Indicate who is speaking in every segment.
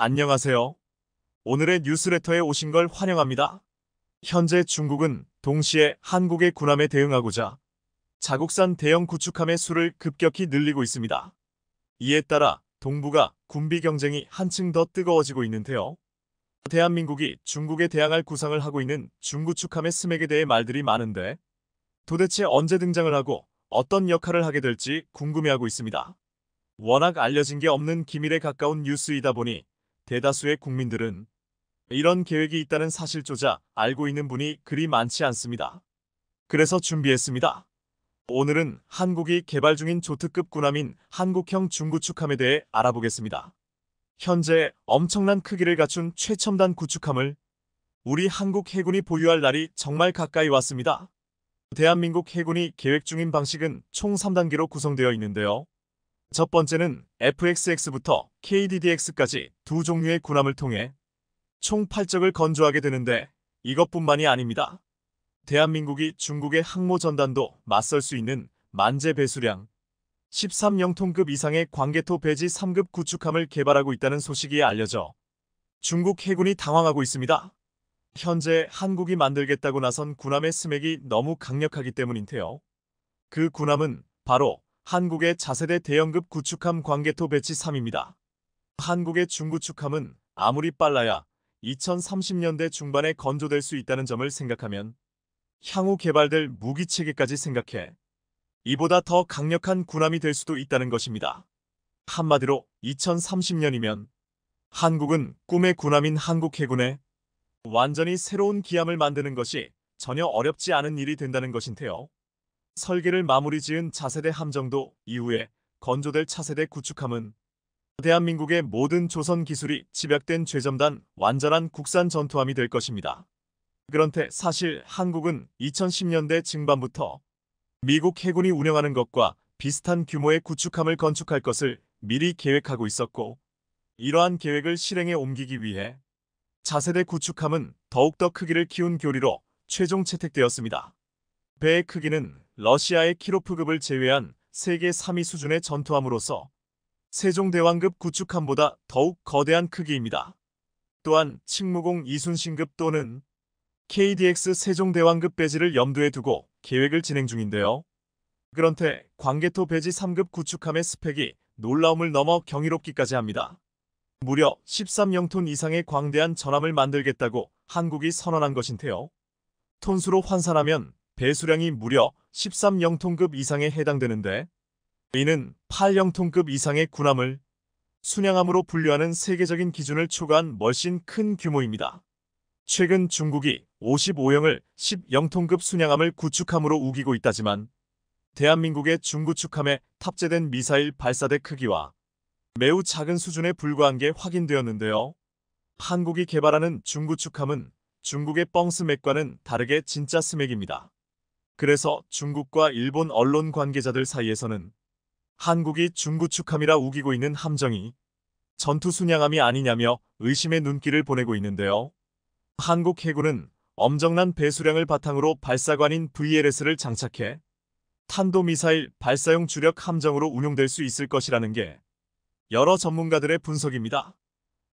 Speaker 1: 안녕하세요. 오늘의 뉴스레터에 오신 걸 환영합니다. 현재 중국은 동시에 한국의 군함에 대응하고자 자국산 대형 구축함의 수를 급격히 늘리고 있습니다. 이에 따라 동북아 군비 경쟁이 한층 더 뜨거워지고 있는데요. 대한민국이 중국에 대항할 구상을 하고 있는 중구축함의 스맥에 대해 말들이 많은데 도대체 언제 등장을 하고 어떤 역할을 하게 될지 궁금해하고 있습니다. 워낙 알려진 게 없는 기밀에 가까운 뉴스이다 보니 대다수의 국민들은 이런 계획이 있다는 사실조차 알고 있는 분이 그리 많지 않습니다. 그래서 준비했습니다. 오늘은 한국이 개발 중인 조특급 군함인 한국형 중구축함에 대해 알아보겠습니다. 현재 엄청난 크기를 갖춘 최첨단 구축함을 우리 한국 해군이 보유할 날이 정말 가까이 왔습니다. 대한민국 해군이 계획 중인 방식은 총 3단계로 구성되어 있는데요. 첫 번째는 FXX부터 KDDX까지 두 종류의 군함을 통해 총 8척을 건조하게 되는데 이것뿐만이 아닙니다. 대한민국이 중국의 항모 전단도 맞설 수 있는 만재 배수량 13영톤급 이상의 광개토 배지 3급 구축함을 개발하고 있다는 소식이 알려져 중국 해군이 당황하고 있습니다. 현재 한국이 만들겠다고 나선 군함의 스맥이 너무 강력하기 때문인데요. 그 군함은 바로 한국의 차세대 대형급 구축함 광개토 배치 3입니다. 한국의 중구축함은 아무리 빨라야 2030년대 중반에 건조될 수 있다는 점을 생각하면 향후 개발될 무기체계까지 생각해 이보다 더 강력한 군함이 될 수도 있다는 것입니다. 한마디로 2030년이면 한국은 꿈의 군함인 한국해군에 완전히 새로운 기함을 만드는 것이 전혀 어렵지 않은 일이 된다는 것인데요. 설계를 마무리 지은 차세대 함정도 이후에 건조될 차세대 구축함은 대한민국의 모든 조선 기술이 집약된 최첨단 완전한 국산 전투함이 될 것입니다. 그런데 사실 한국은 2010년대 중반부터 미국 해군이 운영하는 것과 비슷한 규모의 구축함을 건축할 것을 미리 계획하고 있었고 이러한 계획을 실행에 옮기기 위해 차세대 구축함은 더욱더 크기를 키운 교리로 최종 채택되었습니다. 배의 크기는 러시아의 키로프급을 제외한 세계 3위 수준의 전투함으로서 세종대왕급 구축함보다 더욱 거대한 크기입니다. 또한 칙무공 이순신급 또는 KDX 세종대왕급 배지를 염두에 두고 계획을 진행 중인데요. 그런데 광개토 배지 3급 구축함의 스펙이 놀라움을 넘어 경이롭기까지 합니다. 무려 13영톤 이상의 광대한 전함을 만들겠다고 한국이 선언한 것인데요. 톤수로 환산하면 배수량이 무려 13영톤급 이상에 해당되는데 이는 8영톤급 이상의 군함을 순양함으로 분류하는 세계적인 기준을 초과한 훨씬 큰 규모입니다. 최근 중국이 55형을 10영톤급 순양함을 구축함으로 우기고 있다지만 대한민국의 중구축함에 탑재된 미사일 발사대 크기와 매우 작은 수준에 불과한 게 확인되었는데요. 한국이 개발하는 중구축함은 중국의 뻥스맥과는 다르게 진짜 스맥입니다. 그래서 중국과 일본 언론 관계자들 사이에서는 한국이 중구축함이라 우기고 있는 함정이 전투 순양함이 아니냐며 의심의 눈길을 보내고 있는데요. 한국 해군은 엄청난 배수량을 바탕으로 발사관인 VLS를 장착해 탄도미사일 발사용 주력 함정으로 운용될 수 있을 것이라는 게 여러 전문가들의 분석입니다.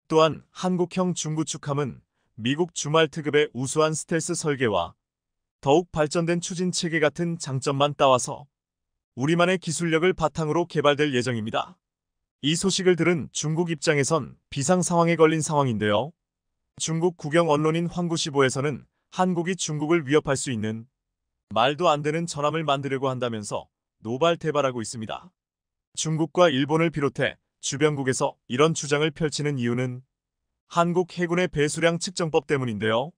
Speaker 1: 또한 한국형 중구축함은 미국 주말 특급의 우수한 스텔스 설계와 더욱 발전된 추진 체계 같은 장점만 따와서 우리만의 기술력을 바탕으로 개발될 예정입니다. 이 소식을 들은 중국 입장에선 비상 상황에 걸린 상황인데요. 중국 국영 언론인 황구시보에서는 한국이 중국을 위협할 수 있는 말도 안 되는 전함을 만들려고 한다면서 노발대발하고 있습니다. 중국과 일본을 비롯해 주변국에서 이런 주장을 펼치는 이유는 한국 해군의 배수량 측정법 때문인데요.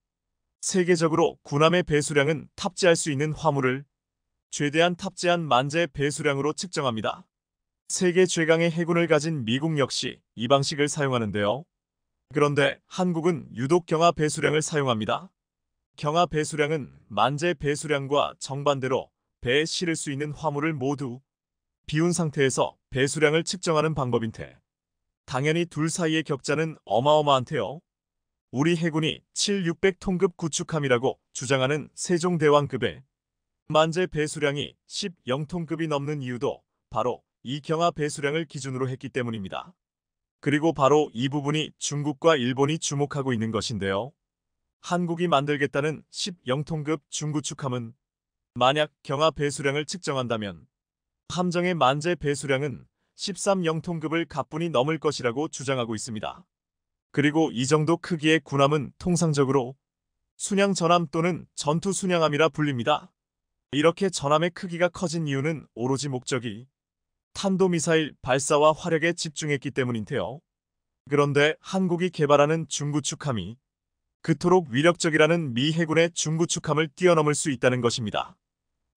Speaker 1: 세계적으로 군함의 배수량은 탑재할 수 있는 화물을 최대한 탑재한 만재 배수량으로 측정합니다. 세계 최강의 해군을 가진 미국 역시 이 방식을 사용하는데요. 그런데 한국은 유독 경하 배수량을 사용합니다. 경하 배수량은 만재 배수량과 정반대로 배에 실을 수 있는 화물을 모두 비운 상태에서 배수량을 측정하는 방법인데 당연히 둘 사이의 격차는 어마어마한데요. 우리 해군이 7,600톤급 구축함이라고 주장하는 세종대왕급의 만재 배수량이 10영톤급이 넘는 이유도 바로 이 경하 배수량을 기준으로 했기 때문입니다. 그리고 바로 이 부분이 중국과 일본이 주목하고 있는 것인데요. 한국이 만들겠다는 10영톤급 중구축함은 만약 경하 배수량을 측정한다면 함정의 만재 배수량은 13영톤급을 가뿐히 넘을 것이라고 주장하고 있습니다. 그리고 이 정도 크기의 군함은 통상적으로 순양 전함 또는 전투 순양함이라 불립니다. 이렇게 전함의 크기가 커진 이유는 오로지 목적이 탄도미사일 발사와 화력에 집중했기 때문인데요. 그런데 한국이 개발하는 중구축함이 그토록 위력적이라는 미 해군의 중구축함을 뛰어넘을 수 있다는 것입니다.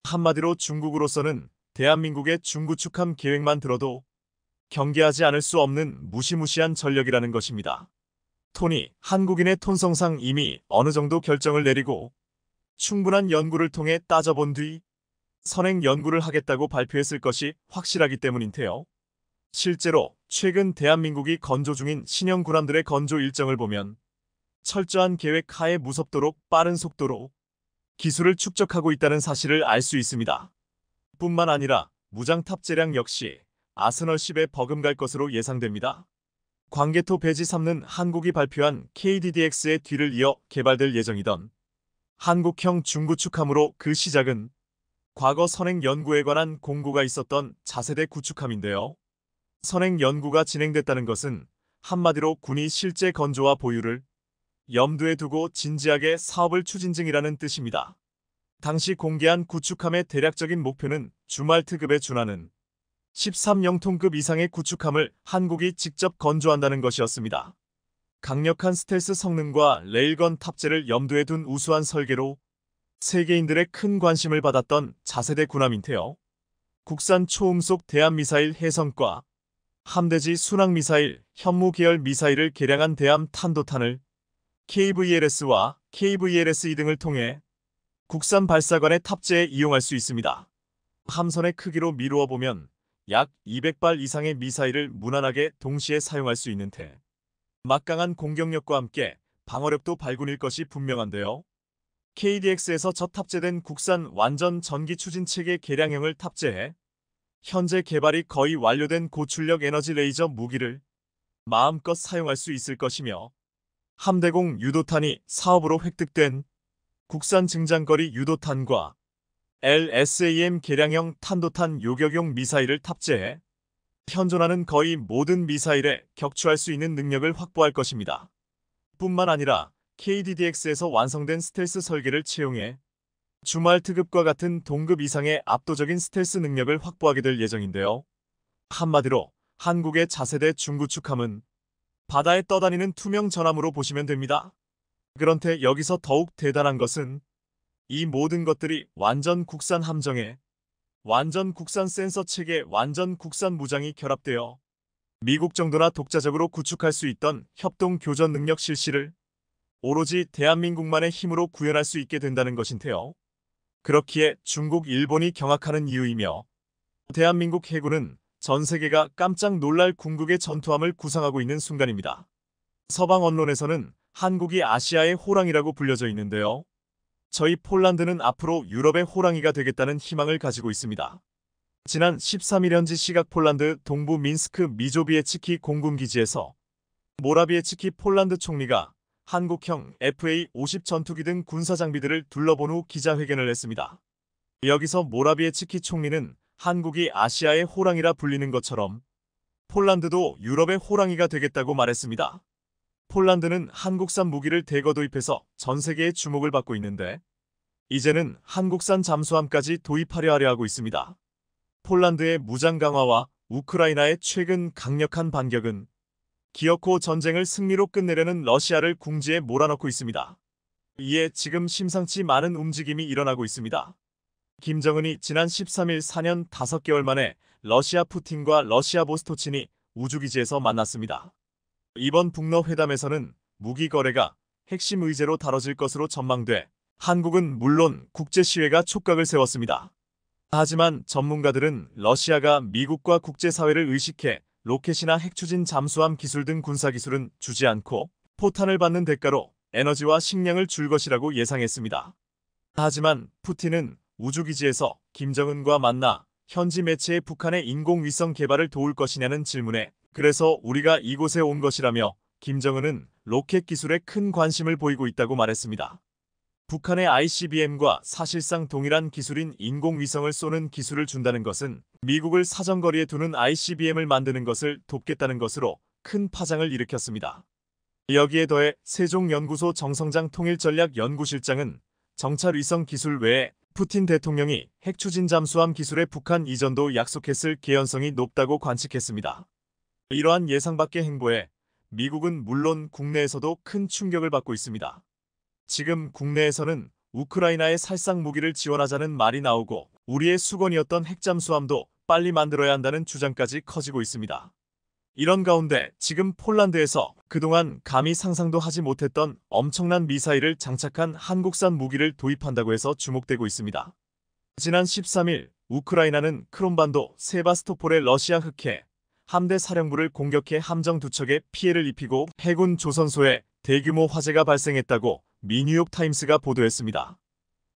Speaker 1: 한마디로 중국으로서는 대한민국의 중구축함 계획만 들어도 경계하지 않을 수 없는 무시무시한 전력이라는 것입니다. 톤이 한국인의 톤성상 이미 어느 정도 결정을 내리고 충분한 연구를 통해 따져본 뒤 선행 연구를 하겠다고 발표했을 것이 확실하기 때문인데요. 실제로 최근 대한민국이 건조 중인 신형 군함들의 건조 일정을 보면 철저한 계획 하에 무섭도록 빠른 속도로 기술을 축적하고 있다는 사실을 알 수 있습니다. 뿐만 아니라 무장 탑재량 역시 아스널10에 버금갈 것으로 예상됩니다. 광개토 배지 3는 한국이 발표한 KDDX의 뒤를 이어 개발될 예정이던 한국형 중구축함으로 그 시작은 과거 선행 연구에 관한 공고가 있었던 차세대 구축함인데요. 선행 연구가 진행됐다는 것은 한마디로 군이 실제 건조와 보유를 염두에 두고 진지하게 사업을 추진 중이라는 뜻입니다. 당시 공개한 구축함의 대략적인 목표는 주말 특급에 준하는 13영톤급 이상의 구축함을 한국이 직접 건조한다는 것이었습니다. 강력한 스텔스 성능과 레일건 탑재를 염두에 둔 우수한 설계로 세계인들의 큰 관심을 받았던 차세대 군함인데요. 국산 초음속 대함미사일 해성과 함대지 순항미사일, 현무 계열 미사일을 개량한 대함 탄도탄을 KVLS와 KVLS 2등을 통해 국산 발사관의 탑재에 이용할 수 있습니다. 함선의 크기로 미루어 보면 약 200발 이상의 미사일을 무난하게 동시에 사용할 수 있는 데 막강한 공격력과 함께 방어력도 발군일 것이 분명한데요. KDX에서 저탑재된 국산 완전 전기 추진 체계 개량형을 탑재해 현재 개발이 거의 완료된 고출력 에너지 레이저 무기를 마음껏 사용할 수 있을 것이며 함대공 유도탄이 사업으로 획득된 국산 증장거리 유도탄과 LSAM 개량형 탄도탄 요격용 미사일을 탑재해 현존하는 거의 모든 미사일에 격추할 수 있는 능력을 확보할 것입니다. 뿐만 아니라 KDDX에서 완성된 스텔스 설계를 채용해 주말 특급과 같은 동급 이상의 압도적인 스텔스 능력을 확보하게 될 예정인데요. 한마디로 한국의 차세대 중구축함은 바다에 떠다니는 투명 전함으로 보시면 됩니다. 그런데 여기서 더욱 대단한 것은 이 모든 것들이 완전 국산 함정에 완전 국산 센서 체계, 완전 국산 무장이 결합되어 미국 정도나 독자적으로 구축할 수 있던 협동 교전 능력 실시를 오로지 대한민국만의 힘으로 구현할 수 있게 된다는 것인데요. 그렇기에 중국, 일본이 경악하는 이유이며 대한민국 해군은 전 세계가 깜짝 놀랄 궁극의 전투함을 구상하고 있는 순간입니다. 서방 언론에서는 한국이 아시아의 호랑이라고 불려져 있는데요. 저희 폴란드는 앞으로 유럽의 호랑이가 되겠다는 희망을 가지고 있습니다. 지난 13일 현지 시각 폴란드 동부 민스크 미조비에츠키 공군기지에서 모라비에츠키 폴란드 총리가 한국형 FA-50 전투기 등 군사장비들을 둘러본 후 기자회견을 했습니다. 여기서 모라비에츠키 총리는 한국이 아시아의 호랑이라 불리는 것처럼 폴란드도 유럽의 호랑이가 되겠다고 말했습니다. 폴란드는 한국산 무기를 대거 도입해서 전 세계의 주목을 받고 있는데 이제는 한국산 잠수함까지 도입하려 하고 있습니다. 폴란드의 무장 강화와 우크라이나의 최근 강력한 반격은 기어코 전쟁을 승리로 끝내려는 러시아를 궁지에 몰아넣고 있습니다. 이에 지금 심상치 많은 움직임이 일어나고 있습니다. 김정은이 지난 13일 4년 5개월 만에 러시아 푸틴과 러시아 보스토친이 우주기지에서 만났습니다. 이번 북러 회담에서는 무기 거래가 핵심 의제로 다뤄질 것으로 전망돼 한국은 물론 국제시회가 촉각을 세웠습니다. 하지만 전문가들은 러시아가 미국과 국제사회를 의식해 로켓이나 핵추진 잠수함 기술 등 군사기술은 주지 않고 포탄을 받는 대가로 에너지와 식량을 줄 것이라고 예상했습니다. 하지만 푸틴은 우주기지에서 김정은과 만나 현지 매체의 북한의 인공위성 개발을 도울 것이냐는 질문에 그래서 우리가 이곳에 온 것이라며 김정은은 로켓 기술에 큰 관심을 보이고 있다고 말했습니다. 북한의 ICBM과 사실상 동일한 기술인 인공위성을 쏘는 기술을 준다는 것은 미국을 사정거리에 두는 ICBM을 만드는 것을 돕겠다는 것으로 큰 파장을 일으켰습니다. 여기에 더해 세종연구소 정성장 통일전략연구실장은 정찰위성 기술 외에 푸틴 대통령이 핵추진 잠수함 기술의 북한 이전도 약속했을 개연성이 높다고 관측했습니다. 이러한 예상 밖의 행보에 미국은 물론 국내에서도 큰 충격을 받고 있습니다. 지금 국내에서는 우크라이나에 살상 무기를 지원하자는 말이 나오고 우리의 수건이었던 핵잠수함도 빨리 만들어야 한다는 주장까지 커지고 있습니다. 이런 가운데 지금 폴란드에서 그동안 감히 상상도 하지 못했던 엄청난 미사일을 장착한 한국산 무기를 도입한다고 해서 주목되고 있습니다. 지난 13일 우크라이나는 크롬반도 세바스토폴의 러시아 흑해 함대 사령부를 공격해 함정 2척에 피해를 입히고 해군 조선소에 대규모 화재가 발생했다고 미 뉴욕타임스가 보도했습니다.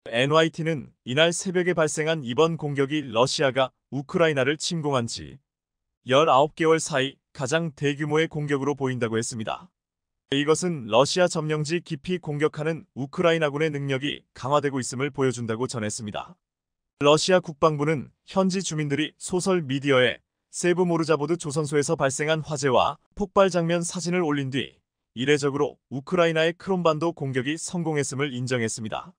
Speaker 1: NYT는 이날 새벽에 발생한 이번 공격이 러시아가 우크라이나를 침공한 지 19개월 사이 가장 대규모의 공격으로 보인다고 했습니다. 이것은 러시아 점령지 깊이 공격하는 우크라이나군의 능력이 강화되고 있음을 보여준다고 전했습니다. 러시아 국방부는 현지 주민들이 소셜 미디어에 세브모르자보드 조선소에서 발생한 화재와 폭발 장면 사진을 올린 뒤 이례적으로 우크라이나의 크롬반도 공격이 성공했음을 인정했습니다.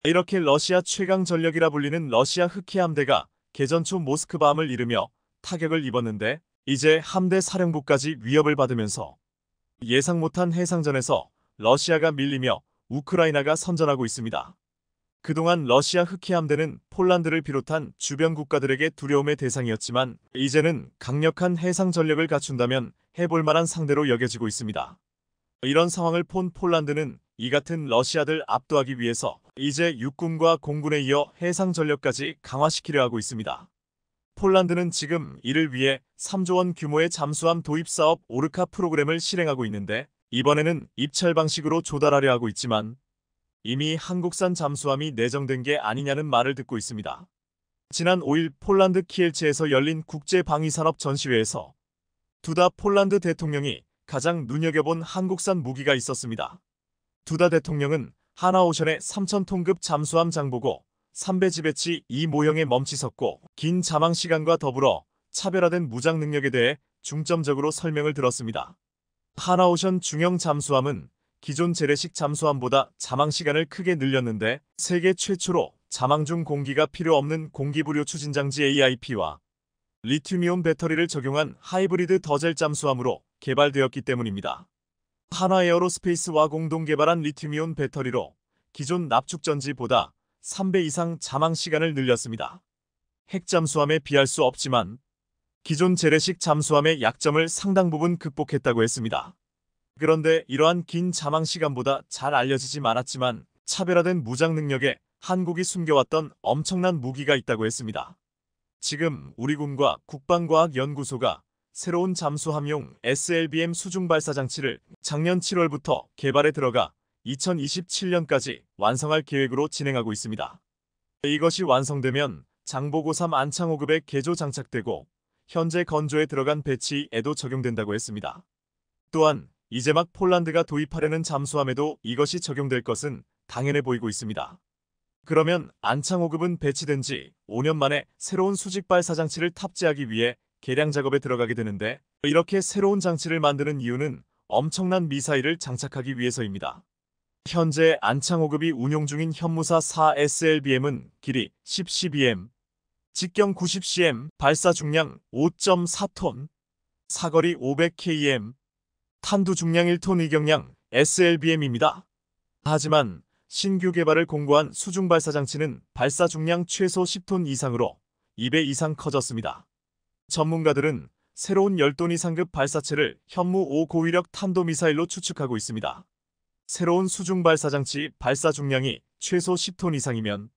Speaker 1: 이렇게 러시아 최강 전력이라 불리는 러시아 흑해 함대가 개전 초 모스크바함을 잃으며 타격을 입었는데 이제 함대 사령부까지 위협을 받으면서 예상 못한 해상전에서 러시아가 밀리며 우크라이나가 선전하고 있습니다. 그동안 러시아 흑해 함대는 폴란드를 비롯한 주변 국가들에게 두려움의 대상이었지만 이제는 강력한 해상 전력을 갖춘다면 해볼 만한 상대로 여겨지고 있습니다. 이런 상황을 본 폴란드는 이 같은 러시아들 압도하기 위해서 이제 육군과 공군에 이어 해상 전력까지 강화시키려 하고 있습니다. 폴란드는 지금 이를 위해 3조 원 규모의 잠수함 도입 사업 오르카 프로그램을 실행하고 있는데 이번에는 입찰 방식으로 조달하려 하고 있지만 이미 한국산 잠수함이 내정된 게 아니냐는 말을 듣고 있습니다. 지난 5일 폴란드 키엘체에서 열린 국제방위산업 전시회에서 두다 폴란드 대통령이 가장 눈여겨본 한국산 무기가 있었습니다. 두다 대통령은 하나오션의 3,000톤급 잠수함 장보고 3배 지배치 이 모형에 멈칫섰고 긴 자망 시간과 더불어 차별화된 무장 능력에 대해 중점적으로 설명을 들었습니다. 하나오션 중형 잠수함은 기존 재래식 잠수함보다 자망 시간을 크게 늘렸는데 세계 최초로 자망 중 공기가 필요 없는 공기부료 추진장치 AIP와 리튬이온 배터리를 적용한 하이브리드 더젤 잠수함으로 개발되었기 때문입니다. 한화에어로스페이스와 공동 개발한 리튬이온 배터리로 기존 납축전지보다 3배 이상 자망 시간을 늘렸습니다. 핵잠수함에 비할 수 없지만 기존 재래식 잠수함의 약점을 상당 부분 극복했다고 했습니다. 그런데 이러한 긴 자망 시간보다 잘 알려지지 않았지만 차별화된 무장 능력에 한국이 숨겨왔던 엄청난 무기가 있다고 했습니다. 지금 우리 군과 국방과학연구소가 새로운 잠수함용 SLBM 수중발사장치를 작년 7월부터 개발에 들어가 2027년까지 완성할 계획으로 진행하고 있습니다. 이것이 완성되면 장보고 3 안창호급의 개조 장착되고 현재 건조에 들어간 배치에도 적용된다고 했습니다. 또한 이제 막 폴란드가 도입하려는 잠수함에도 이것이 적용될 것은 당연해 보이고 있습니다. 그러면 안창호급은 배치된 지 5년 만에 새로운 수직발사장치를 탑재하기 위해 개량 작업에 들어가게 되는데 이렇게 새로운 장치를 만드는 이유는 엄청난 미사일을 장착하기 위해서입니다. 현재 안창호급이 운용 중인 현무사 4 SLBM은 길이 10cm, 직경 90cm, 발사 중량 5.4톤, 사거리 500km, 탄두 중량 1톤 이경량 SLBM입니다. 하지만 신규 개발을 공고한 수중발사장치는 발사 중량 최소 10톤 이상으로 2배 이상 커졌습니다. 전문가들은 새로운 10톤 이상급 발사체를 현무 5 고위력 탄도미사일로 추측하고 있습니다. 새로운 수중발사장치 발사 중량이 최소 10톤 이상이면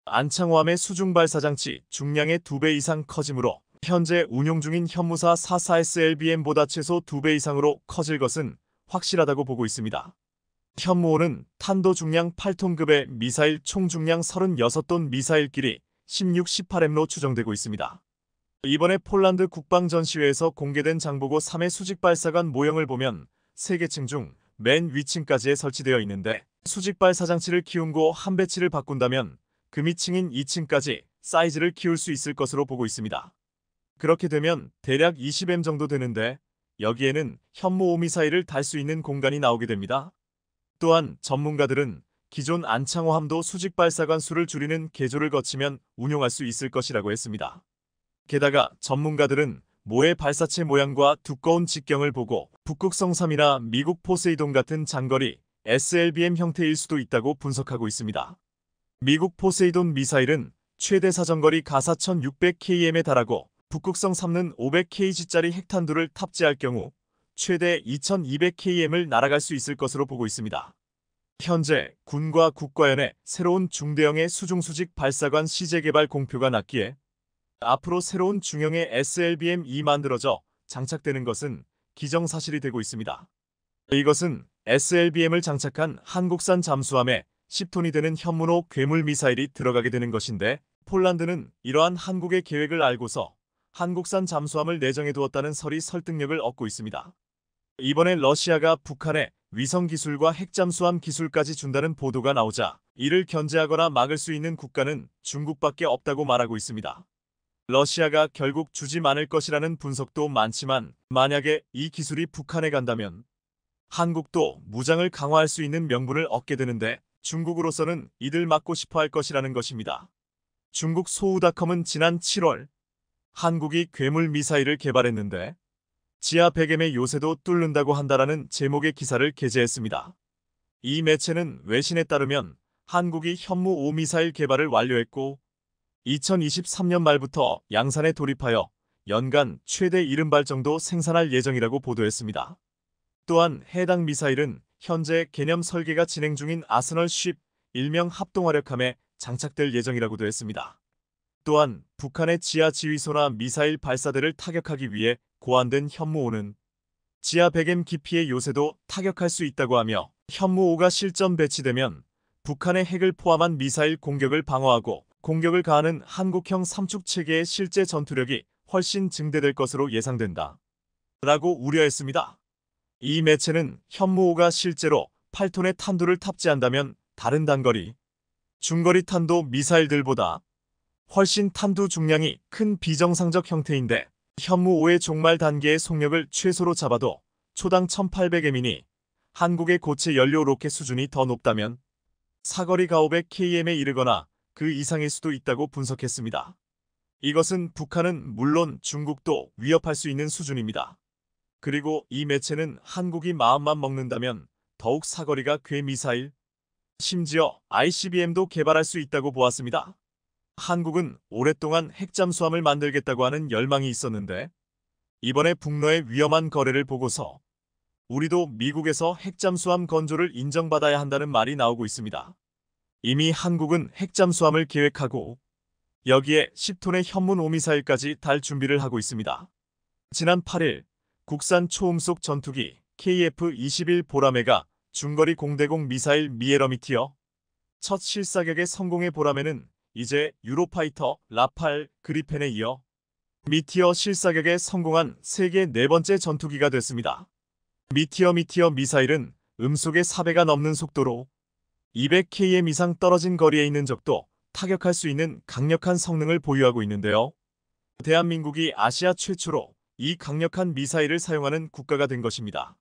Speaker 1: 안창호함의 수중발사장치 중량의 2배 이상 커지므로 현재 운용 중인 현무사 44SLBM보다 최소 2배 이상으로 커질 것은 확실하다고 보고 있습니다. 현무5는 탄도 중량 8톤급의 미사일 총 중량 36톤 미사일 길이 16, 18m로 추정되고 있습니다. 이번에 폴란드 국방전시회에서 공개된 장보고 3의 수직발사관 모형을 보면 3개층 중 맨 위층까지에 설치되어 있는데 수직발사 장치를 키운고 한 배치를 바꾼다면 그 밑층인 2층까지 사이즈를 키울 수 있을 것으로 보고 있습니다. 그렇게 되면 대략 20M 정도 되는데 여기에는 현무 5 미사일을 달 수 있는 공간이 나오게 됩니다. 또한 전문가들은 기존 안창호함도 수직발사관 수를 줄이는 개조를 거치면 운용할 수 있을 것이라고 했습니다. 게다가 전문가들은 모의 발사체 모양과 두꺼운 직경을 보고 북극성 3이나 미국 포세이돈 같은 장거리 SLBM 형태일 수도 있다고 분석하고 있습니다. 미국 포세이돈 미사일은 최대 사정거리 가사 1600km에 달하고 북극성 3는 500kg짜리 핵탄두를 탑재할 경우 최대 2200km을 날아갈 수 있을 것으로 보고 있습니다. 현재 군과 국과연의 새로운 중대형의 수중수직 발사관 시제 개발 공표가 났기에 앞으로 새로운 중형의 SLBM-2 만들어져 장착되는 것은 기정사실이 되고 있습니다. 이것은 SLBM을 장착한 한국산 잠수함에 10톤이 되는 현문호 괴물 미사일이 들어가게 되는 것인데 폴란드는 이러한 한국의 계획을 알고서 한국산 잠수함을 내정해 두었다는 설이 설득력을 얻고 있습니다. 이번에 러시아가 북한에 위성 기술과 핵잠수함 기술까지 준다는 보도가 나오자 이를 견제하거나 막을 수 있는 국가는 중국밖에 없다고 말하고 있습니다. 러시아가 결국 주지 않을 것이라는 분석도 많지만 만약에 이 기술이 북한에 간다면 한국도 무장을 강화할 수 있는 명분을 얻게 되는데 중국으로서는 이들 막고 싶어 할 것이라는 것입니다. 중국 소우닷컴은 지난 7월 한국이 괴물 미사일을 개발했는데 지하 100m의 요새도 뚫는다고 한다라는 제목의 기사를 게재했습니다. 이 매체는 외신에 따르면 한국이 현무 5 미사일 개발을 완료했고 2023년 말부터 양산에 돌입하여 연간 최대 70발 정도 생산할 예정이라고 보도했습니다. 또한 해당 미사일은 현재 개념 설계가 진행 중인 아스널 쉽 일명 합동화력함에 장착될 예정이라고도 했습니다. 또한 북한의 지하 지휘소나 미사일 발사대를 타격하기 위해 고안된 현무5는 지하 100m 깊이의 요새도 타격할 수 있다고 하며 현무5가 실전 배치되면 북한의 핵을 포함한 미사일 공격을 방어하고 공격을 가하는 한국형 삼축 체계의 실제 전투력이 훨씬 증대될 것으로 예상된다. 라고 우려했습니다. 이 매체는 현무5가 실제로 8톤의 탄두를 탑재한다면 다른 단거리, 중거리 탄도 미사일들보다 훨씬 탄두 중량이 큰 비정상적 형태인데 현무5의 종말 단계의 속력을 최소로 잡아도 초당 1800m이니 한국의 고체 연료 로켓 수준이 더 높다면 사거리가 500km에 이르거나 그 이상일 수도 있다고 분석했습니다. 이것은 북한은 물론 중국도 위협할 수 있는 수준입니다. 그리고 이 매체는 한국이 마음만 먹는다면 더욱 사거리가 꽤 미사일, 심지어 ICBM도 개발할 수 있다고 보았습니다. 한국은 오랫동안 핵잠수함을 만들겠다고 하는 열망이 있었는데 이번에 북러의 위험한 거래를 보고서 우리도 미국에서 핵잠수함 건조를 인정받아야 한다는 말이 나오고 있습니다. 이미 한국은 핵잠수함을 계획하고 여기에 10톤의 현문 5미사일까지 달 준비를 하고 있습니다. 지난 8일 국산 초음속 전투기 KF-21 보라매가 중거리 공대공 미사일 미에러미티어 첫 실사격에 성공의 보라매는 이제 유로파이터 라팔 그리펜에 이어 미티어 실사격에 성공한 세계 네 번째 전투기가 됐습니다. 미티어 미사일은 음속의 4배가 넘는 속도로 200km 이상 떨어진 거리에 있는 적도 타격할 수 있는 강력한 성능을 보유하고 있는데요. 대한민국이 아시아 최초로 이 강력한 미사일을 사용하는 국가가 된 것입니다.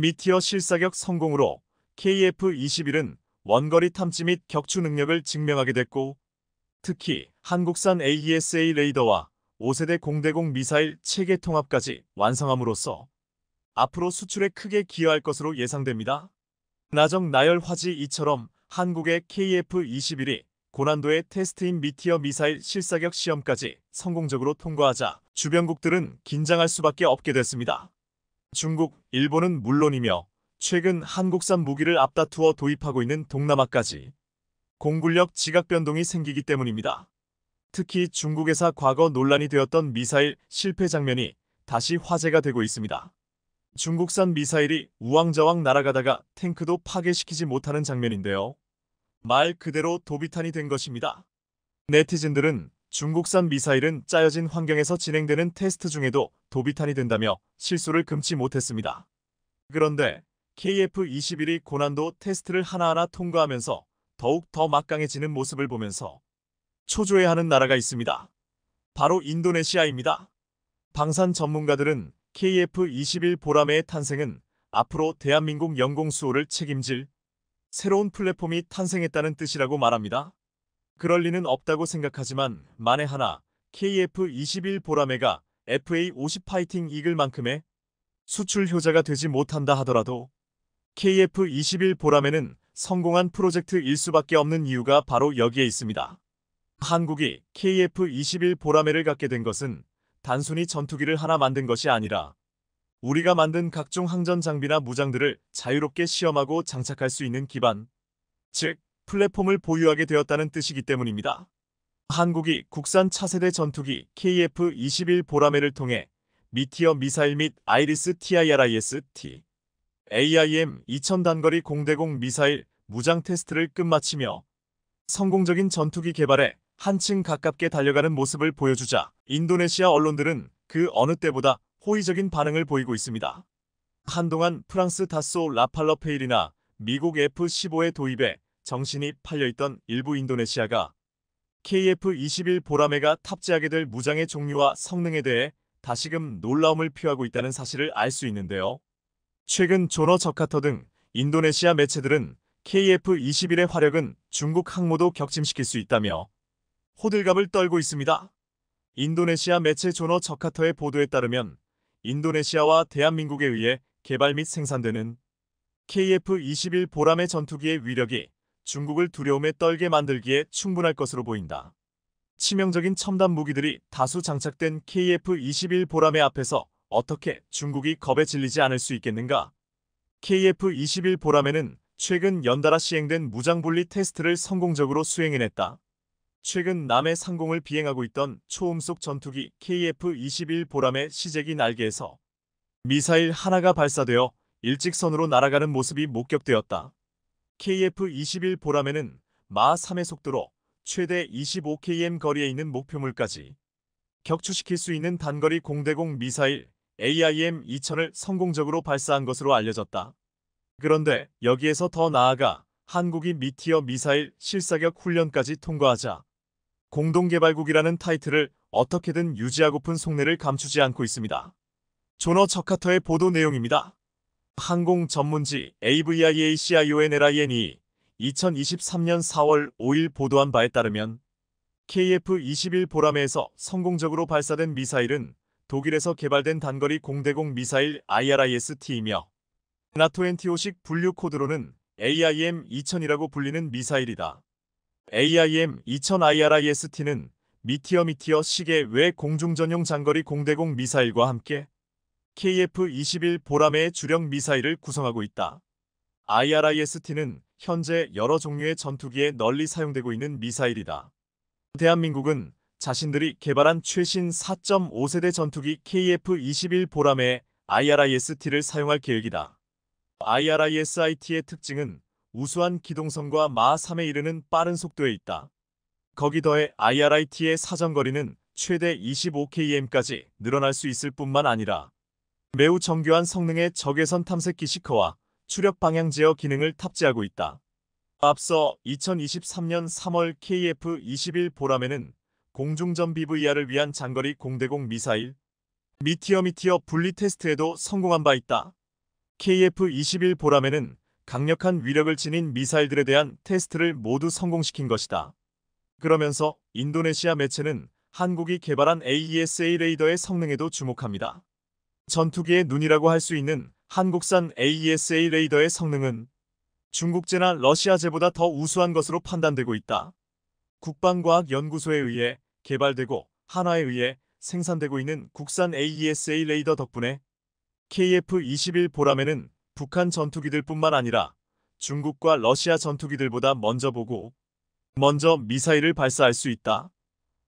Speaker 1: 미티어 실사격 성공으로 KF-21은 원거리 탐지 및 격추 능력을 증명하게 됐고 특히 한국산 AESA 레이더와 5세대 공대공 미사일 체계 통합까지 완성함으로써 앞으로 수출에 크게 기여할 것으로 예상됩니다. 나정 나열 화지 2처럼 한국의 KF-21이 고난도의 테스트인 미티어 미사일 실사격 시험까지 성공적으로 통과하자 주변국들은 긴장할 수밖에 없게 됐습니다. 중국, 일본은 물론이며 최근 한국산 무기를 앞다투어 도입하고 있는 동남아까지 공군력 지각 변동이 생기기 때문입니다. 특히 중국에서 과거 논란이 되었던 미사일 실패 장면이 다시 화제가 되고 있습니다. 중국산 미사일이 우왕좌왕 날아가다가 탱크도 파괴시키지 못하는 장면인데요. 말 그대로 도비탄이 된 것입니다. 네티즌들은 중국산 미사일은 짜여진 환경에서 진행되는 테스트 중에도 도비탄이 된다며 실수를 금치 못했습니다. 그런데 KF-21이 고난도 테스트를 하나하나 통과하면서 더욱 더 막강해지는 모습을 보면서 초조해하는 나라가 있습니다. 바로 인도네시아입니다. 방산 전문가들은 KF-21 보라매의 탄생은 앞으로 대한민국 영공 수호를 책임질 새로운 플랫폼이 탄생했다는 뜻이라고 말합니다. 그럴 리는 없다고 생각하지만 만에 하나 KF-21 보라매가 FA-50 파이팅 이글만큼의 수출 효자가 되지 못한다 하더라도 KF-21 보라매는 성공한 프로젝트일 수밖에 없는 이유가 바로 여기에 있습니다. 한국이 KF-21 보라매를 갖게 된 것은 단순히 전투기를 하나 만든 것이 아니라 우리가 만든 각종 항전 장비나 무장들을 자유롭게 시험하고 장착할 수 있는 기반, 즉 플랫폼을 보유하게 되었다는 뜻이기 때문입니다. 한국이 국산 차세대 전투기 KF-21 보라매를 통해 미티어 미사일 및 아이리스 TIRIS-T, AIM-2000 단거리 공대공 미사일 무장 테스트를 끝마치며 성공적인 전투기 개발에 한층 가깝게 달려가는 모습을 보여주자 인도네시아 언론들은 그 어느 때보다 호의적인 반응을 보이고 있습니다. 한동안 프랑스 다쏘 라팔러페일이나 미국 F-15의 도입에 정신이 팔려있던 일부 인도네시아가 KF-21 보라매가 탑재하게 될 무장의 종류와 성능에 대해 다시금 놀라움을 표하고 있다는 사실을 알 수 있는데요. 최근 조너 저카터 등 인도네시아 매체들은 KF-21의 화력은 중국 항모도 격침시킬 수 있다며 호들갑을 떨고 있습니다. 인도네시아 매체 조너 저카터의 보도에 따르면 인도네시아와 대한민국에 의해 개발 및 생산되는 KF-21 보라매 전투기의 위력이 중국을 두려움에 떨게 만들기에 충분할 것으로 보인다. 치명적인 첨단 무기들이 다수 장착된 KF-21 보라매 앞에서 어떻게 중국이 겁에 질리지 않을 수 있겠는가? KF-21 보라매는 최근 연달아 시행된 무장분리 테스트를 성공적으로 수행해냈다. 최근 남해 상공을 비행하고 있던 초음속 전투기 KF-21 보라매 시제기 날개에서 미사일 하나가 발사되어 일직선으로 날아가는 모습이 목격되었다. KF-21 보라매는 마하 3의 속도로 최대 25km 거리에 있는 목표물까지 격추시킬 수 있는 단거리 공대공 미사일 AIM-2000을 성공적으로 발사한 것으로 알려졌다. 그런데 여기에서 더 나아가 한국이 미티어 미사일 실사격 훈련까지 통과하자 공동개발국이라는 타이틀을 어떻게든 유지하고픈 속내를 감추지 않고 있습니다. 조너 저카터의 보도 내용입니다. 항공 전문지 AVIACIONLINE 2023년 4월 5일 보도한 바에 따르면 KF-21 보라매에서 성공적으로 발사된 미사일은 독일에서 개발된 단거리 공대공 미사일 IRIS-T이며 나토엔티오식 분류 코드로는 AIM-2000이라고 불리는 미사일이다. AIM-2000 IRIS-T는 미티어 시계 외 공중전용 장거리 공대공 미사일과 함께 KF-21 보라매의 주력 미사일을 구성하고 있다. IRIS-T는 현재 여러 종류의 전투기에 널리 사용되고 있는 미사일이다. 대한민국은 자신들이 개발한 최신 4.5세대 전투기 KF-21 보라매의 IRIS-T를 사용할 계획이다. IRIS-T의 특징은 우수한 기동성과 마하 3에 이르는 빠른 속도에 있다. 거기 더해 IRIT의 사정거리는 최대 25km까지 늘어날 수 있을 뿐만 아니라 매우 정교한 성능의 적외선 탐색기 시커와 추력 방향 제어 기능을 탑재하고 있다. 앞서 2023년 3월 KF-21 보라매는 공중전 BVR을 위한 장거리 공대공 미사일 미티어 분리 테스트에도 성공한 바 있다. KF-21 보라매는 강력한 위력을 지닌 미사일들에 대한 테스트를 모두 성공시킨 것이다. 그러면서 인도네시아 매체는 한국이 개발한 AESA 레이더의 성능에도 주목합니다. 전투기의 눈이라고 할 수 있는 한국산 AESA 레이더의 성능은 중국제나 러시아제보다 더 우수한 것으로 판단되고 있다. 국방과학연구소에 의해 개발되고 한화에 의해 생산되고 있는 국산 AESA 레이더 덕분에 KF-21 보라매는 북한 전투기들뿐만 아니라 중국과 러시아 전투기들보다 먼저 보고 먼저 미사일을 발사할 수 있다.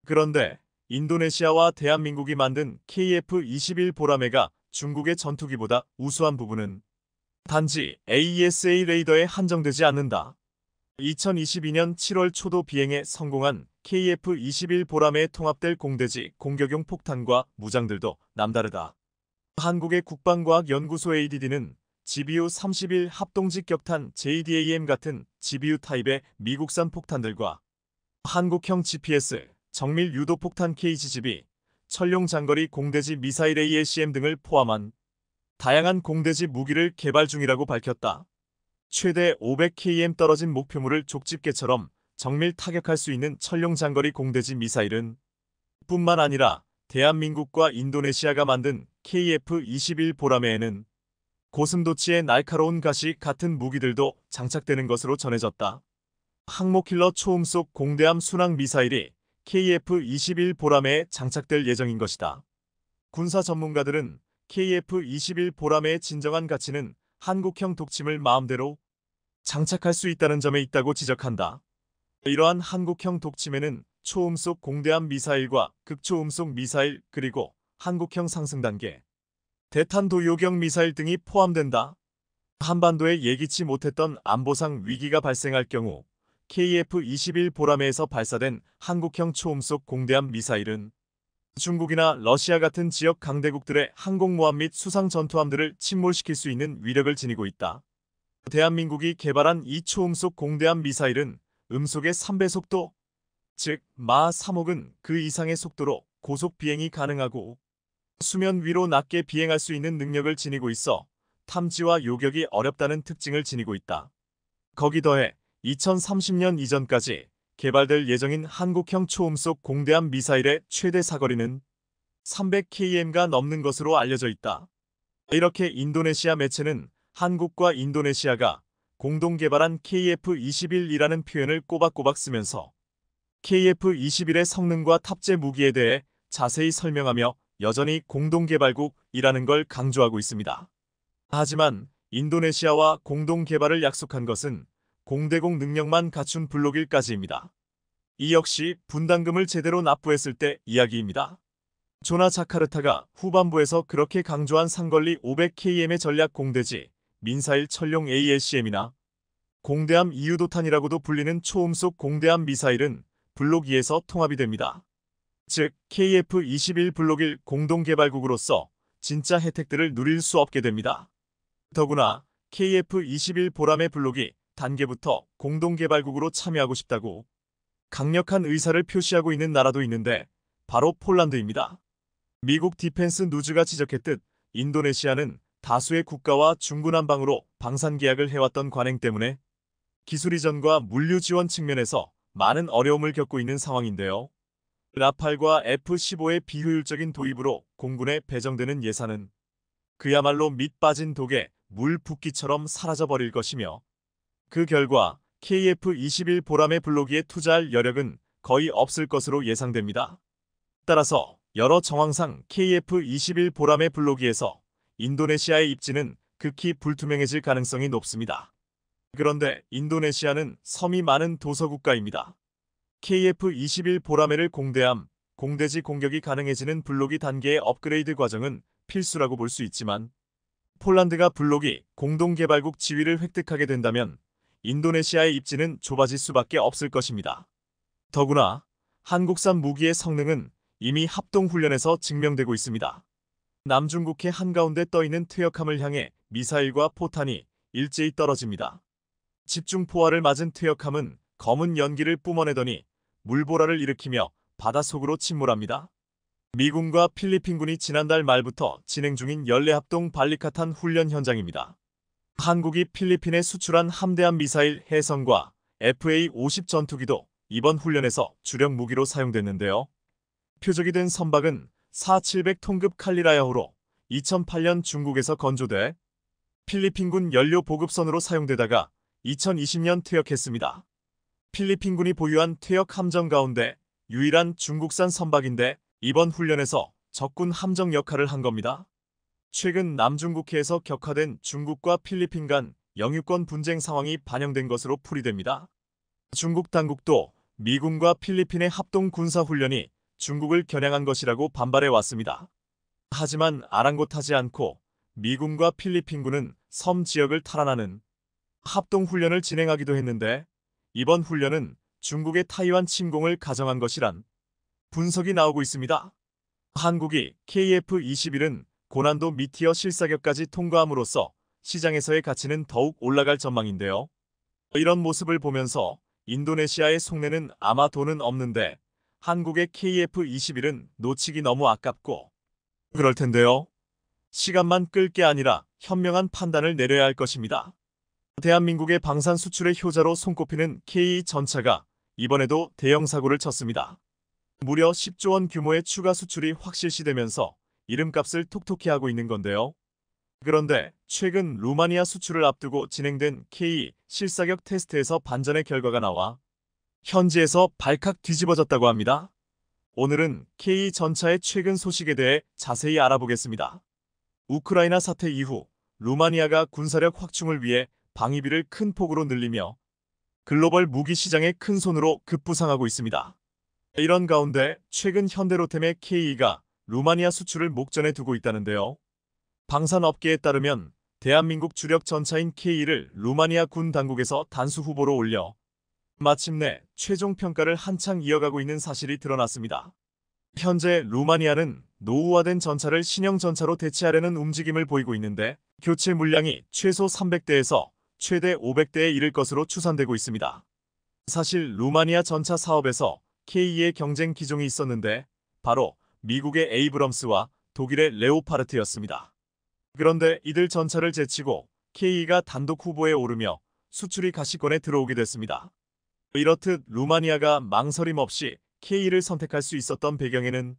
Speaker 1: 그런데 인도네시아와 대한민국이 만든 KF-21 보라매가 중국의 전투기보다 우수한 부분은 단지 AESA 레이더에 한정되지 않는다. 2022년 7월 초도 비행에 성공한 KF-21 보람에 통합될 공대지 공격용 폭탄과 무장들도 남다르다. 한국의 국방과학연구소 ADD는 GBU-31 합동직격탄 JDAM 같은 GBU 타입의 미국산 폭탄들과 한국형 GPS, 정밀 유도폭탄 KGB, 천룡 장거리 공대지 미사일 ALCM 등을 포함한 다양한 공대지 무기를 개발 중이라고 밝혔다. 최대 500km 떨어진 목표물을 족집게처럼 정밀 타격할 수 있는 천룡 장거리 공대지 미사일은 뿐만 아니라 대한민국과 인도네시아가 만든 KF-21 보라매에는 고슴도치의 날카로운 가시 같은 무기들도 장착되는 것으로 전해졌다. 항모킬러 초음속 공대함 순항 미사일이 KF-21 보라매에 장착될 예정인 것이다. 군사 전문가들은 KF-21 보라매의 진정한 가치는 한국형 독침을 마음대로 장착할 수 있다는 점에 있다고 지적한다. 이러한 한국형 독침에는 초음속 공대함 미사일과 극초음속 미사일 그리고 한국형 상승단계, 대탄도 요격 미사일 등이 포함된다. 한반도에 예기치 못했던 안보상 위기가 발생할 경우 KF-21 보라매에서 발사된 한국형 초음속 공대함 미사일은 중국이나 러시아 같은 지역 강대국들의 항공모함 및 수상 전투함들을 침몰시킬 수 있는 위력을 지니고 있다. 대한민국이 개발한 이 초음속 공대함 미사일은 음속의 3배 속도, 즉 마 3옥은 그 이상의 속도로 고속 비행이 가능하고 수면 위로 낮게 비행할 수 있는 능력을 지니고 있어 탐지와 요격이 어렵다는 특징을 지니고 있다. 거기 더해 2030년 이전까지 개발될 예정인 한국형 초음속 공대함 미사일의 최대 사거리는 300km가 넘는 것으로 알려져 있다. 이렇게 인도네시아 매체는 한국과 인도네시아가 공동 개발한 KF-21이라는 표현을 꼬박꼬박 쓰면서 KF-21의 성능과 탑재 무기에 대해 자세히 설명하며 여전히 공동 개발국이라는 걸 강조하고 있습니다. 하지만 인도네시아와 공동 개발을 약속한 것은 공대공 능력만 갖춘 블록일까지입니다. 이 역시 분담금을 제대로 납부했을 때 이야기입니다. 조나 자카르타가 후반부에서 그렇게 강조한 상거리 500km의 전략 공대지 민사일 천룡 ALCM이나 공대함 이유도탄이라고도 불리는 초음속 공대함 미사일은 블록 2에서 통합이 됩니다. 즉 KF-21 블록 1 공동개발국으로서 진짜 혜택들을 누릴 수 없게 됩니다. 더구나 KF-21 보라매 블록이 단계부터 공동개발국으로 참여하고 싶다고 강력한 의사를 표시하고 있는 나라도 있는데 바로 폴란드입니다. 미국 디펜스 누즈가 지적했듯 인도네시아는 다수의 국가와 중구난방으로 방산 계약을 해왔던 관행 때문에 기술 이전과 물류 지원 측면에서 많은 어려움을 겪고 있는 상황인데요. 라팔과 F-15의 비효율적인 도입으로 공군에 배정되는 예산은 그야말로 밑 빠진 독에 물 붓기처럼 사라져버릴 것이며 그 결과 KF-21 보라매 블록기에 투자할 여력은 거의 없을 것으로 예상됩니다. 따라서 여러 정황상 KF-21 보라매 블록기에서 인도네시아의 입지는 극히 불투명해질 가능성이 높습니다. 그런데 인도네시아는 섬이 많은 도서국가입니다. KF-21 보라매를 공대함, 공대지 공격이 가능해지는 블록이 단계의 업그레이드 과정은 필수라고 볼 수 있지만 폴란드가 블록이 공동개발국 지위를 획득하게 된다면 인도네시아의 입지는 좁아질 수밖에 없을 것입니다. 더구나 한국산 무기의 성능은 이미 합동훈련에서 증명되고 있습니다. 남중국해 한가운데 떠있는 퇴역함을 향해 미사일과 포탄이 일제히 떨어집니다. 집중포화를 맞은 퇴역함은 검은 연기를 뿜어내더니 물보라를 일으키며 바닷속으로 침몰합니다. 미군과 필리핀군이 지난달 말부터 진행 중인 연례합동 발리카탄 훈련 현장입니다. 한국이 필리핀에 수출한 함대함 미사일 해성과 FA-50 전투기도 이번 훈련에서 주력 무기로 사용됐는데요. 표적이 된 선박은 4-700 톤급 칼리라야호로 2008년 중국에서 건조돼 필리핀군 연료 보급선으로 사용되다가 2020년 퇴역했습니다. 필리핀군이 보유한 퇴역 함정 가운데 유일한 중국산 선박인데 이번 훈련에서 적군 함정 역할을 한 겁니다. 최근 남중국해에서 격화된 중국과 필리핀 간 영유권 분쟁 상황이 반영된 것으로 풀이됩니다. 중국 당국도 미군과 필리핀의 합동 군사훈련이 중국을 겨냥한 것이라고 반발해 왔습니다. 하지만 아랑곳하지 않고 미군과 필리핀군은 섬 지역을 탈환하는 합동훈련을 진행하기도 했는데 이번 훈련은 중국의 타이완 침공을 가정한 것이란 분석이 나오고 있습니다. 한국이 KF-21은 고난도 미티어 실사격까지 통과함으로써 시장에서의 가치는 더욱 올라갈 전망인데요. 이런 모습을 보면서 인도네시아의 속내는 아마 돈은 없는데 한국의 KF-21은 놓치기 너무 아깝고 그럴 텐데요. 시간만 끌 게 아니라 현명한 판단을 내려야 할 것입니다. 대한민국의 방산 수출의 효자로 손꼽히는 KE 전차가 이번에도 대형 사고를 쳤습니다. 무려 10조 원 규모의 추가 수출이 확실시되면서 이름값을 톡톡히 하고 있는 건데요. 그런데 최근 루마니아 수출을 앞두고 진행된 KE 실사격 테스트에서 반전의 결과가 나와 현지에서 발칵 뒤집어졌다고 합니다. 오늘은 KE 전차의 최근 소식에 대해 자세히 알아보겠습니다. 우크라이나 사태 이후 루마니아가 군사력 확충을 위해 방위비를 큰 폭으로 늘리며 글로벌 무기 시장의 큰 손으로 급부상하고 있습니다. 이런 가운데 최근 현대로템의 KE가 루마니아 수출을 목전에 두고 있다는데요. 방산업계에 따르면 대한민국 주력 전차인 KE를 루마니아 군 당국에서 단수 후보로 올려 마침내 최종 평가를 한창 이어가고 있는 사실이 드러났습니다. 현재 루마니아는 노후화된 전차를 신형 전차로 대체하려는 움직임을 보이고 있는데 교체 물량이 최소 300대에서 최대 500대에 이를 것으로 추산되고 있습니다. 사실 루마니아 전차 사업에서 KE의 경쟁 기종이 있었는데 바로 미국의 에이브럼스와 독일의 레오파르트였습니다. 그런데 이들 전차를 제치고 KE가 단독 후보에 오르며 수출이 가시권에 들어오게 됐습니다. 이렇듯 루마니아가 망설임 없이 KE를 선택할 수 있었던 배경에는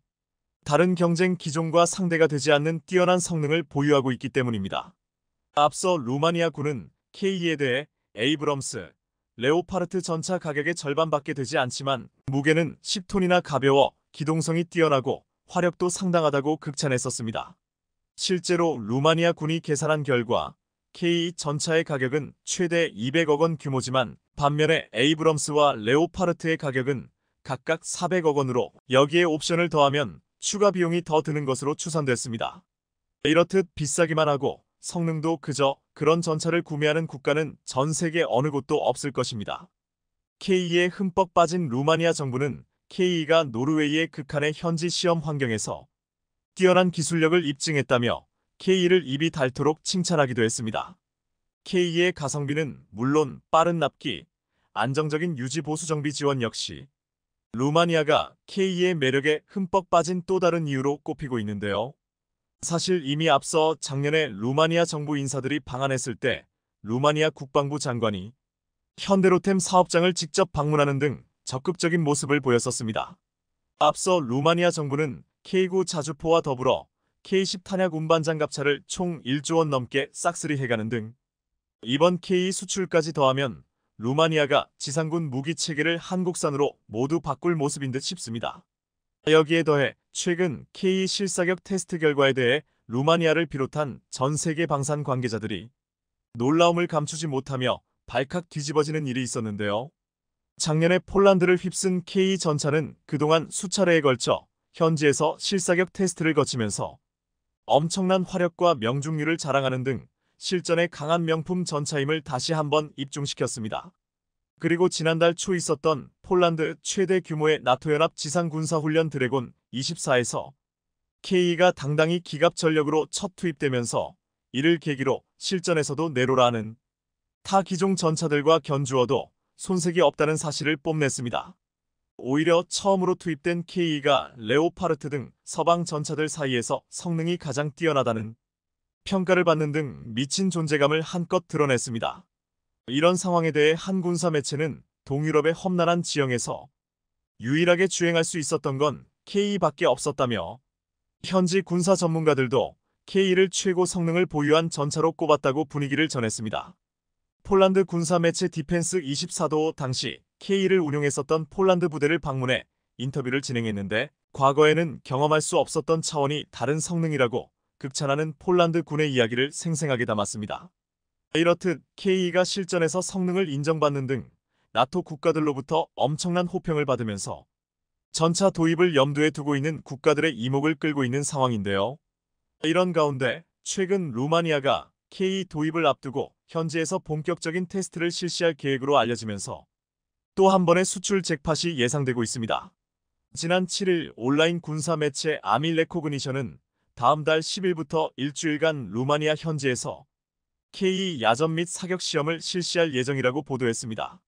Speaker 1: 다른 경쟁 기종과 상대가 되지 않는 뛰어난 성능을 보유하고 있기 때문입니다. 앞서 루마니아 군은 KE에 대해 에이브럼스, 레오파르트 전차 가격의 절반밖에 되지 않지만 무게는 10톤이나 가벼워 기동성이 뛰어나고 화력도 상당하다고 극찬했었습니다. 실제로 루마니아 군이 계산한 결과 KE 전차의 가격은 최대 200억 원 규모지만 반면에 에이브럼스와 레오파르트의 가격은 각각 400억 원으로 여기에 옵션을 더하면 추가 비용이 더 드는 것으로 추산됐습니다. 이렇듯 비싸기만 하고 성능도 그저 그런 전차를 구매하는 국가는 전 세계 어느 곳도 없을 것입니다. KE에 흠뻑 빠진 루마니아 정부는 KE가 노르웨이의 극한의 현지 시험 환경에서 뛰어난 기술력을 입증했다며 KE를 입이 닳도록 칭찬하기도 했습니다. KE의 가성비는 물론 빠른 납기, 안정적인 유지 보수 정비 지원 역시 루마니아가 KE의 매력에 흠뻑 빠진 또 다른 이유로 꼽히고 있는데요. 사실 이미 앞서 작년에 루마니아 정부 인사들이 방한했을 때 루마니아 국방부 장관이 현대로템 사업장을 직접 방문하는 등 적극적인 모습을 보였었습니다. 앞서 루마니아 정부는 K9 자주포와 더불어 K10 탄약 운반 장갑차를 총 1조 원 넘게 싹쓸이 해가는 등 이번 KE 수출까지 더하면 루마니아가 지상군 무기 체계를 한국산으로 모두 바꿀 모습인 듯 싶습니다. 여기에 더해 최근 KE 실사격 테스트 결과에 대해 루마니아를 비롯한 전 세계 방산 관계자들이 놀라움을 감추지 못하며 발칵 뒤집어지는 일이 있었는데요. 작년에 폴란드를 휩쓴 KE 전차는 그동안 수차례에 걸쳐 현지에서 실사격 테스트를 거치면서 엄청난 화력과 명중률을 자랑하는 등 실전에 강한 명품 전차임을 다시 한번 입증시켰습니다. 그리고 지난달 초 있었던 폴란드 최대 규모의 나토 연합 지상군사훈련 드래곤 24에서 KE가 당당히 기갑 전력으로 첫 투입되면서 이를 계기로 실전에서도 내로라는 타 기종 전차들과 견주어도 손색이 없다는 사실을 뽐냈습니다. 오히려 처음으로 투입된 KE가 레오파르트 등 서방 전차들 사이에서 성능이 가장 뛰어나다는 평가를 받는 등 미친 존재감을 한껏 드러냈습니다. 이런 상황에 대해 한 군사 매체는 동유럽의 험난한 지형에서 유일하게 주행할 수 있었던 건 KE밖에 없었다며 현지 군사 전문가들도 KE를 최고 성능을 보유한 전차로 꼽았다고 분위기를 전했습니다. 폴란드 군사 매체 디펜스 24도 당시 KE를 운용했었던 폴란드 부대를 방문해 인터뷰를 진행했는데 과거에는 경험할 수 없었던 차원이 다른 성능이라고 극찬하는 폴란드 군의 이야기를 생생하게 담았습니다. 이렇듯 KE가 실전에서 성능을 인정받는 등 나토 국가들로부터 엄청난 호평을 받으면서 전차 도입을 염두에 두고 있는 국가들의 이목을 끌고 있는 상황인데요. 이런 가운데 최근 루마니아가 KE 도입을 앞두고 현지에서 본격적인 테스트를 실시할 계획으로 알려지면서 또 한 번의 수출 잭팟이 예상되고 있습니다. 지난 7일 온라인 군사 매체 아미 레코그니션은 다음 달 10일부터 일주일간 루마니아 현지에서 K 야전 및 사격 시험을 실시할 예정이라고 보도했습니다.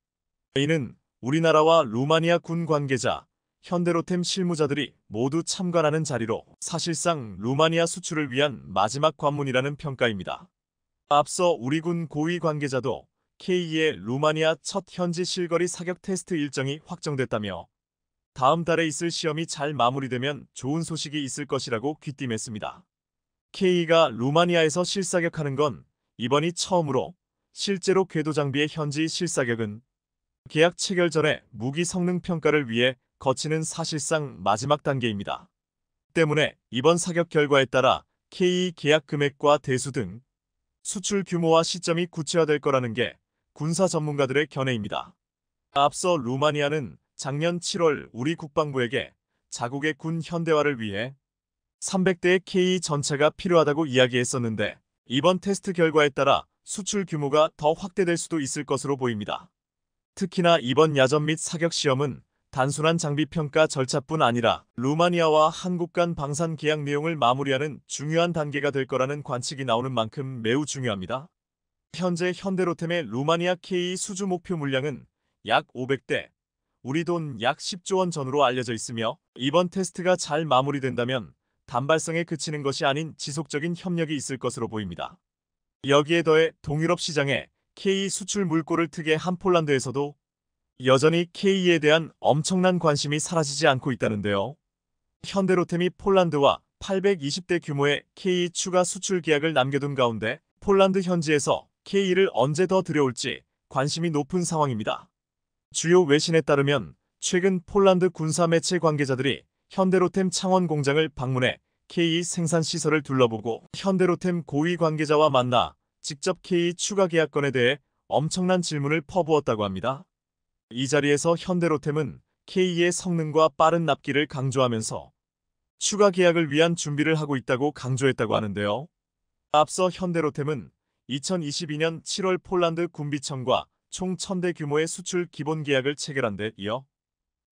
Speaker 1: 이는 우리나라와 루마니아 군 관계자, 현대로템 실무자들이 모두 참관하는 자리로 사실상 루마니아 수출을 위한 마지막 관문이라는 평가입니다. 앞서 우리 군 고위 관계자도 K의 루마니아 첫 현지 실거리 사격 테스트 일정이 확정됐다며 다음 달에 있을 시험이 잘 마무리되면 좋은 소식이 있을 것이라고 귀띔했습니다. K가 루마니아에서 실사격하는 건 이번이 처음으로 실제로 궤도 장비의 현지 실사격은 계약 체결 전에 무기 성능 평가를 위해 거치는 사실상 마지막 단계입니다. 때문에 이번 사격 결과에 따라 K 계약 금액과 대수 등 수출 규모와 시점이 구체화될 거라는 게 군사 전문가들의 견해입니다. 앞서 루마니아는 작년 7월 우리 국방부에게 자국의 군 현대화를 위해 300대의 K 전차가 필요하다고 이야기했었는데 이번 테스트 결과에 따라 수출 규모가 더 확대될 수도 있을 것으로 보입니다. 특히나 이번 야전 및 사격 시험은 단순한 장비 평가 절차뿐 아니라 루마니아와 한국 간 방산 계약 내용을 마무리하는 중요한 단계가 될 거라는 관측이 나오는 만큼 매우 중요합니다. 현재 현대로템의 루마니아 K 수주 목표 물량은 약 500대, 우리 돈 약 10조 원 전후로 알려져 있으며 이번 테스트가 잘 마무리된다면 단발성에 그치는 것이 아닌 지속적인 협력이 있을 것으로 보입니다. 여기에 더해 동유럽 시장에 K 수출 물꼬를 트게 한 폴란드에서도 여전히 K에 대한 엄청난 관심이 사라지지 않고 있다는데요. 현대로템이 폴란드와 820대 규모의 K 추가 수출 계약을 남겨둔 가운데 폴란드 현지에서 K를 언제 더 들여올지 관심이 높은 상황입니다. 주요 외신에 따르면 최근 폴란드 군사 매체 관계자들이 현대로템 창원 공장을 방문해 K 생산 시설을 둘러보고 현대로템 고위 관계자와 만나 직접 K 추가 계약건에 대해 엄청난 질문을 퍼부었다고 합니다. 이 자리에서 현대로템은 K의 성능과 빠른 납기를 강조하면서 추가 계약을 위한 준비를 하고 있다고 강조했다고 하는데요. 앞서 현대로템은 2022년 7월 폴란드 군비청과 총 1000대 규모의 수출 기본 계약을 체결한 데 이어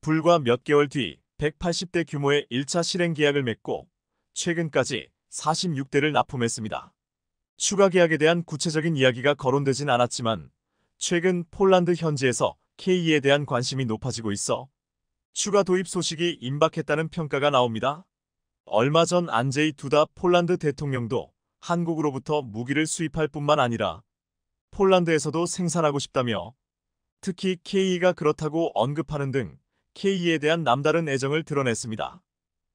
Speaker 1: 불과 몇 개월 뒤 180대 규모의 1차 실행 계약을 맺고 최근까지 46대를 납품했습니다. 추가 계약에 대한 구체적인 이야기가 거론되진 않았지만 최근 폴란드 현지에서 K에 대한 관심이 높아지고 있어 추가 도입 소식이 임박했다는 평가가 나옵니다. 얼마 전 안제이 두다 폴란드 대통령도 한국으로부터 무기를 수입할 뿐만 아니라 폴란드에서도 생산하고 싶다며 특히 K가 그렇다고 언급하는 등 K에 대한 남다른 애정을 드러냈습니다.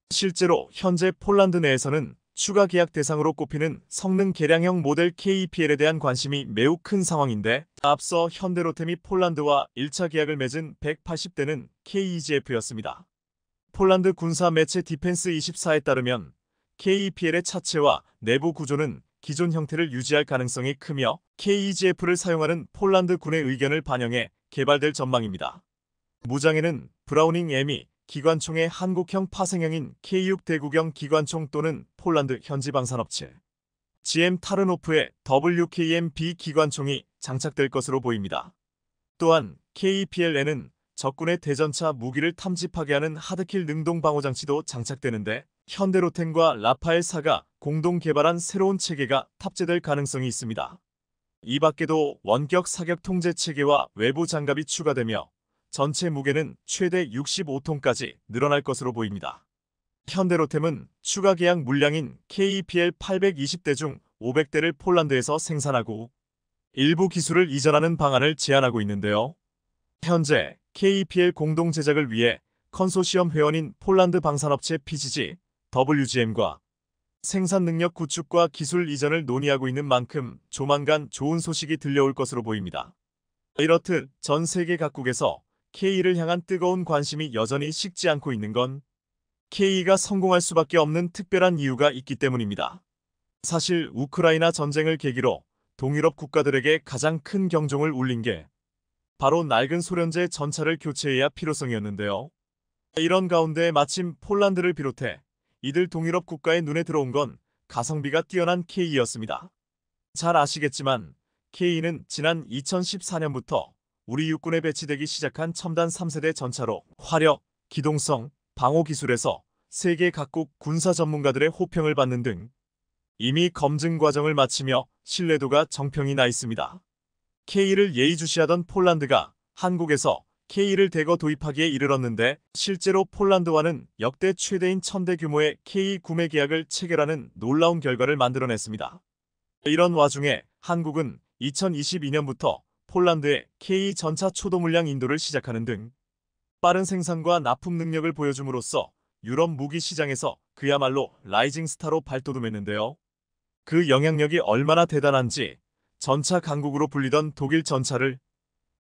Speaker 1: 실제로 현재 폴란드 내에서는 추가 계약 대상으로 꼽히는 성능 개량형 모델 KPL에 대한 관심이 매우 큰 상황인데 앞서 현대로템이 폴란드와 1차 계약을 맺은 180대는 KEGF였습니다. 폴란드 군사 매체 디펜스24에 따르면 KPL의 차체와 내부 구조는 기존 형태를 유지할 가능성이 크며 KEGF를 사용하는 폴란드 군의 의견을 반영해 개발될 전망입니다. 무장에는 브라우닝 M2 기관총의 한국형 파생형인 K6 대구경 기관총 또는 폴란드 현지 방산업체 GM 타르노프의 WKM-B 기관총이 장착될 것으로 보입니다. 또한 KPL에는 적군의 대전차 무기를 탐지하게 하는 하드킬 능동 방호 장치도 장착되는데 현대로템과 라파엘사가 공동 개발한 새로운 체계가 탑재될 가능성이 있습니다. 이 밖에도 원격 사격 통제 체계와 외부 장갑이 추가되며 전체 무게는 최대 65톤까지 늘어날 것으로 보입니다. 현대로템은 추가 계약 물량인 KPL 820대 중 500대를 폴란드에서 생산하고 일부 기술을 이전하는 방안을 제안하고 있는데요. 현재 KPL 공동 제작을 위해 컨소시엄 회원인 폴란드 방산업체 PGG, WGM과 생산 능력 구축과 기술 이전을 논의하고 있는 만큼 조만간 좋은 소식이 들려올 것으로 보입니다. 이렇듯 전 세계 각국에서 K를 향한 뜨거운 관심이 여전히 식지 않고 있는 건 K가 성공할 수밖에 없는 특별한 이유가 있기 때문입니다. 사실 우크라이나 전쟁을 계기로 동유럽 국가들에게 가장 큰 경종을 울린 게 바로 낡은 소련제 전차를 교체해야 필요성이었는데요. 이런 가운데 마침 폴란드를 비롯해 이들 동유럽 국가의 눈에 들어온 건 가성비가 뛰어난 K였습니다. 잘 아시겠지만 K는 지난 2014년부터 우리 육군에 배치되기 시작한 첨단 3세대 전차로 화력, 기동성, 방호 기술에서 세계 각국 군사 전문가들의 호평을 받는 등 이미 검증 과정을 마치며 신뢰도가 정평이 나 있습니다. K를 예의주시하던 폴란드가 한국에서 K를 대거 도입하기에 이르렀는데 실제로 폴란드와는 역대 최대인 1000대 규모의 K 구매 계약을 체결하는 놀라운 결과를 만들어냈습니다. 이런 와중에 한국은 2022년부터 폴란드에 K 전차 초도 물량 인도를 시작하는 등 빠른 생산과 납품 능력을 보여줌으로써 유럽 무기 시장에서 그야말로 라이징 스타로 발돋움했는데요. 그 영향력이 얼마나 대단한지 전차 강국으로 불리던 독일 전차를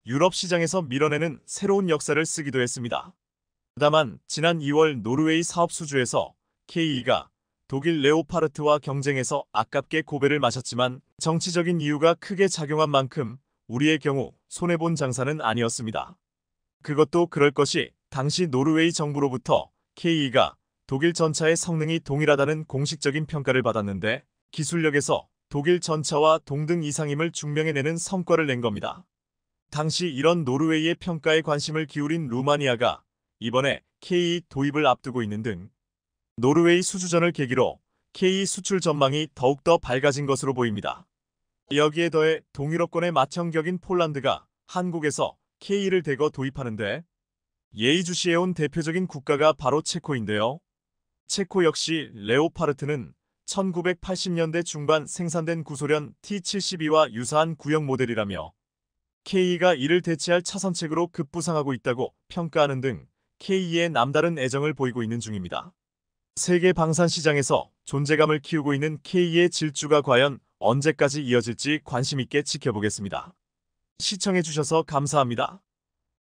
Speaker 1: 유럽 시장에서 밀어내는 새로운 역사를 쓰기도 했습니다. 다만 지난 2월 노르웨이 사업 수주에서 K가 독일 레오파르트와 경쟁해서 아깝게 고배를 마셨지만 정치적인 이유가 크게 작용한 만큼 우리의 경우 손해본 장사는 아니었습니다. 그것도 그럴 것이 당시 노르웨이 정부로부터 K가 독일 전차의 성능이 동일하다는 공식적인 평가를 받았는데 기술력에서 독일 전차와 동등 이상임을 증명해내는 성과를 낸 겁니다. 당시 이런 노르웨이의 평가에 관심을 기울인 루마니아가 이번에 K 도입을 앞두고 있는 등 노르웨이 수주전을 계기로 K 수출 전망이 더욱더 밝아진 것으로 보입니다. 여기에 더해 동유럽권의 맏형격인 폴란드가 한국에서 K를 대거 도입하는데 예의주시해온 대표적인 국가가 바로 체코인데요. 체코 역시 레오파르트는 1980년대 중반 생산된 구소련 T-72와 유사한 구형 모델이라며 K가 이를 대체할 차선책으로 급부상하고 있다고 평가하는 등 K에 남다른 애정을 보이고 있는 중입니다. 세계 방산 시장에서 존재감을 키우고 있는 K의 질주가 과연 언제까지 이어질지 관심 있게 지켜보겠습니다. 시청해주셔서 감사합니다.